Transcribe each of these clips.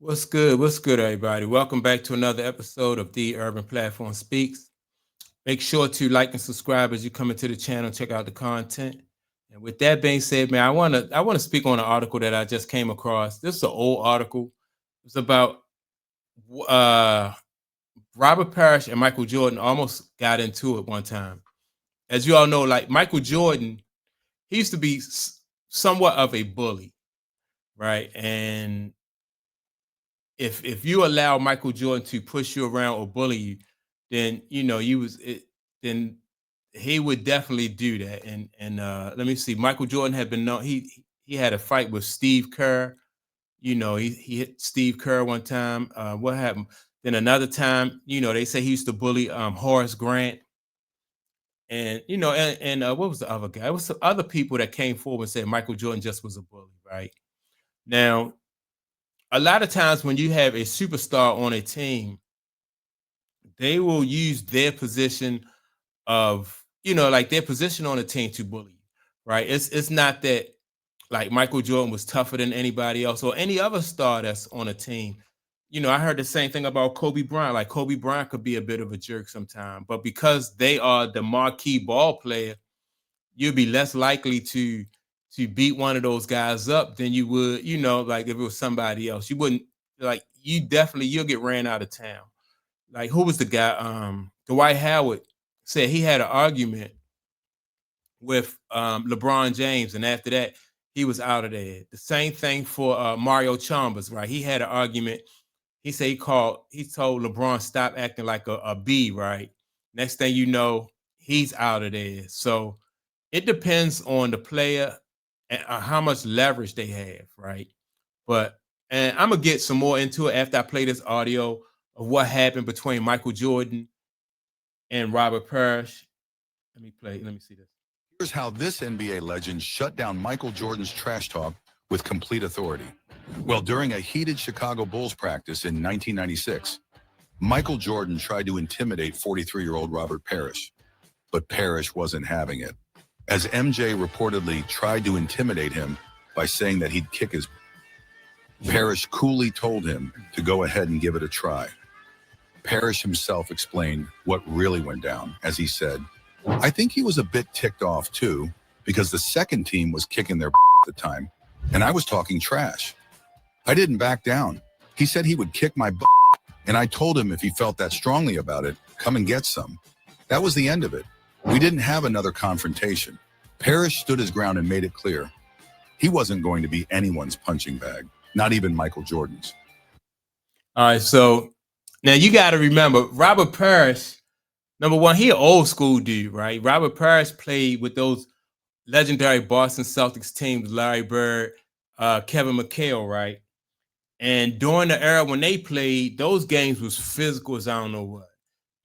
What's good? What's good, everybody? Welcome back to another episode of The Urban Platform Speaks. Make sure to like and subscribe as you come into the channel. Check out the content. And with that being said, man, I want to speak on an article that I just came across. This is an old article. It's about uh, Robert Parish and Michael Jordan almost got into it one time. As you all know, like Michael Jordan, he used to be somewhat of a bully, right? And if you allow Michael Jordan to push you around or bully you, then then he would definitely do that. And let me see, Michael Jordan had been known he had a fight with Steve Kerr. He hit Steve Kerr one time. What happened? Then another time, they say he used to bully Horace Grant. And what was the other guy? It was some other people that came forward and said Michael Jordan just was a bully, right? Now, a lot of times when you have a superstar on a team, they will use their position like their position on the team to bully you, right? It's not that like Michael Jordan was tougher than anybody else or any other star that's on a team. I heard the same thing about Kobe Bryant. Like Kobe Bryant could be a bit of a jerk sometimes, but because they are the marquee ball player, you'll be less likely to beat one of those guys up than you would, like if it was somebody else. You wouldn't like you'll get ran out of town. Like who was the guy? Dwight Howard said he had an argument with LeBron James, and after that, he was out of there. The same thing for Mario Chalmers, right? He had an argument. He said he told LeBron stop acting like a B, right? Next thing you know, he's out of there. So it depends on the player and how much leverage they have, right? But and I'm gonna get some more into it after I play this audio of what happened between Michael Jordan and Robert Parish. Let me see this. Here's how this NBA legend shut down Michael Jordan's trash talk with complete authority. Well, during a heated Chicago Bulls practice in 1996, Michael Jordan tried to intimidate 43-year-old Robert Parish, but Parish wasn't having it, as MJ reportedly tried to intimidate him by saying that he'd kick his. Parish coolly told him to go ahead and give it a try. Parish himself explained what really went down, as he said, I think he was a bit ticked off too, because the second team was kicking their at the time, and I was talking trash. I didn't back down. He said he would kick my butt, and I told him if he felt that strongly about it, come and get some. That was the end of it. We didn't have another confrontation. Parish stood his ground and made it clear he wasn't going to be anyone's punching bag, not even Michael Jordan's. All right, so now you got to remember Robert Parish. Number one, he an old school dude, right? Robert Parish played with those legendary Boston Celtics teams, Larry Bird, Kevin McHale, right? And during the era when they played, those games was physical as I don't know what.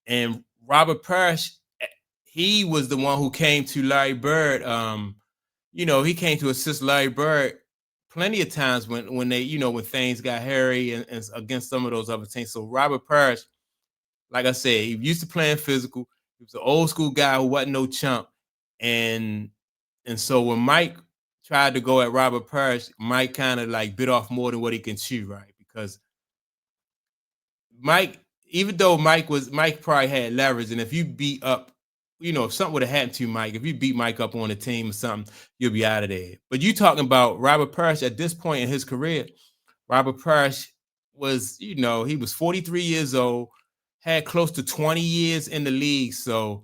And Robert Parish, he was the one who came to Larry Bird. He came to assist Larry Bird plenty of times when they, when things got hairy and against some of those other teams. So Robert Parish, like I said, he used to playing physical. He was an old school guy who wasn't no chump. And so when Mike tried to go at Robert Parish, Mike kind of like bit off more than what he can chew, right? Because Mike, even though Mike probably had leverage, and if you beat up, if something would have happened to Mike, if you beat Mike up on a team or something, you'll be out of there. But you talking about Robert Parish at this point in his career, Robert Parish was, he was 43 years old, had close to 20 years in the league, so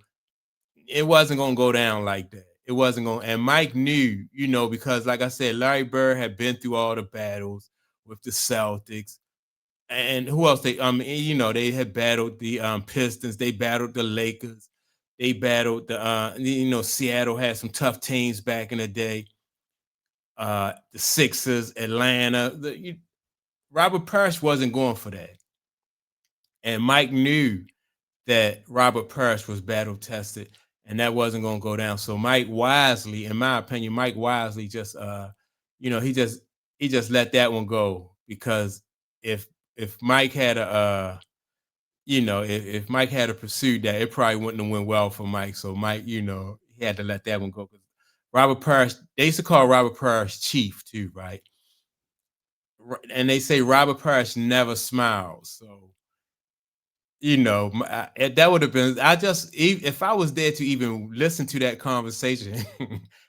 it wasn't going to go down like that. It wasn't going, and Mike knew, because like I said, Larry Bird had been through all the battles with the Celtics, and who else they had battled the Pistons, they battled the Lakers, they battled the Seattle had some tough teams back in the day, the Sixers, Atlanta. Robert Parish wasn't going for that, and Mike knew that Robert Parish was battle tested, and that wasn't going to go down. So Mike wisely, in my opinion, just he just let that one go, because if Mike had if Mike had pursued that, it probably wouldn't have went well for Mike. So Mike, he had to let that one go. Robert Parish, they used to call Robert Parish Chief too, right? and they say Robert Parish never smiles. So, you know, that would have been, if I was there to even listen to that conversation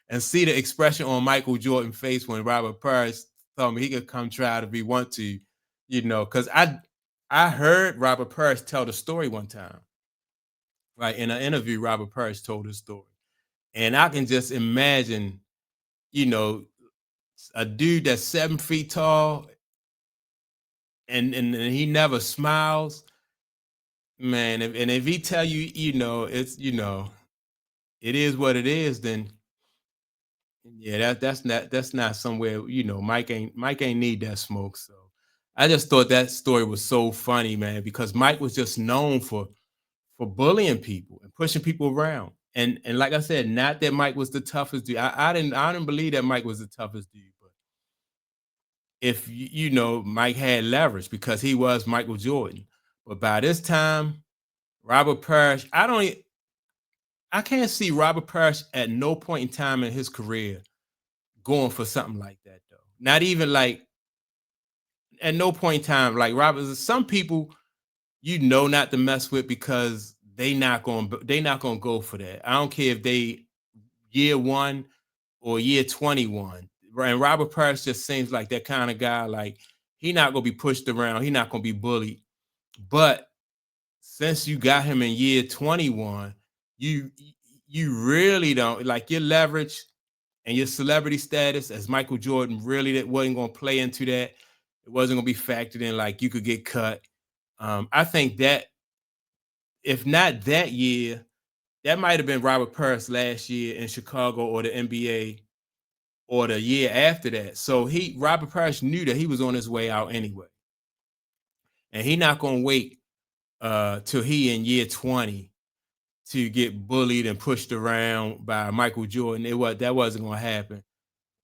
and see the expression on Michael Jordan's face when Robert Parish told me he could come try to be want to, you know, because I heard Robert Parish tell the story one time, right? In an interview, Robert Parish told his story. And I can just imagine, you know, a dude that's 7 feet tall and he never smiles, man. If he tell you, you know, it's, you know, it is what it is, then yeah, that's not somewhere, you know, Mike ain't need that smoke. So I just thought that story was so funny, man, because Mike was just known for bullying people and pushing people around. And like I said, not that Mike was the toughest dude. I didn't believe that Mike was the toughest dude, but if you know, Mike had leverage because he was Michael Jordan. But by this time, Robert Parish, I can't see Robert Parish at no point in time in his career going for something like that though. Not even like at no point in time. Like Robert, some people you know not to mess with because they not gonna go for that. I don't care if they year one or year 21. And Robert Parish just seems like that kind of guy. Like he not gonna be pushed around. He not gonna be bullied. But since you got him in year 21, you you really don't like your leverage and your celebrity status as Michael Jordan really that wasn't going to play into that. It wasn't going to be factored in like you could get cut. I think that if not that year, that might have been Robert Parish last year in Chicago or the NBA or the year after that. So Robert Parish knew that he was on his way out anyway. And he not going to wait till he in year 20 to get bullied and pushed around by Michael Jordan. That wasn't going to happen.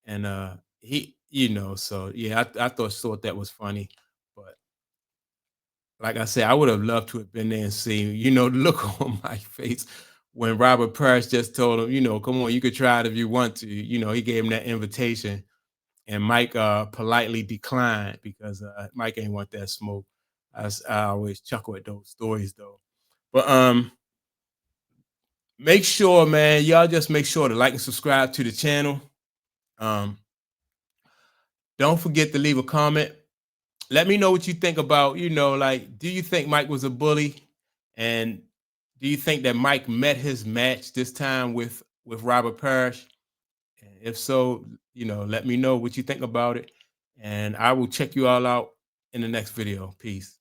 And he, you know, so yeah, I thought that was funny, but like I said, I would have loved to have been there and seen, you know, the look on my face when Robert Parish just told him, you know, come on, you could try it if you want to. You know, he gave him that invitation, and Mike politely declined because Mike ain't want that smoke. I always chuckle at those stories though, but make sure, man, y'all just make sure to like and subscribe to the channel. Um, don't forget to leave a comment. Let me know what you think about, you know, like, do you think Mike was a bully? And do you think that Mike met his match this time with Robert Parish? And if so, you know, let me know what you think about it. And I will check you all out in the next video. Peace.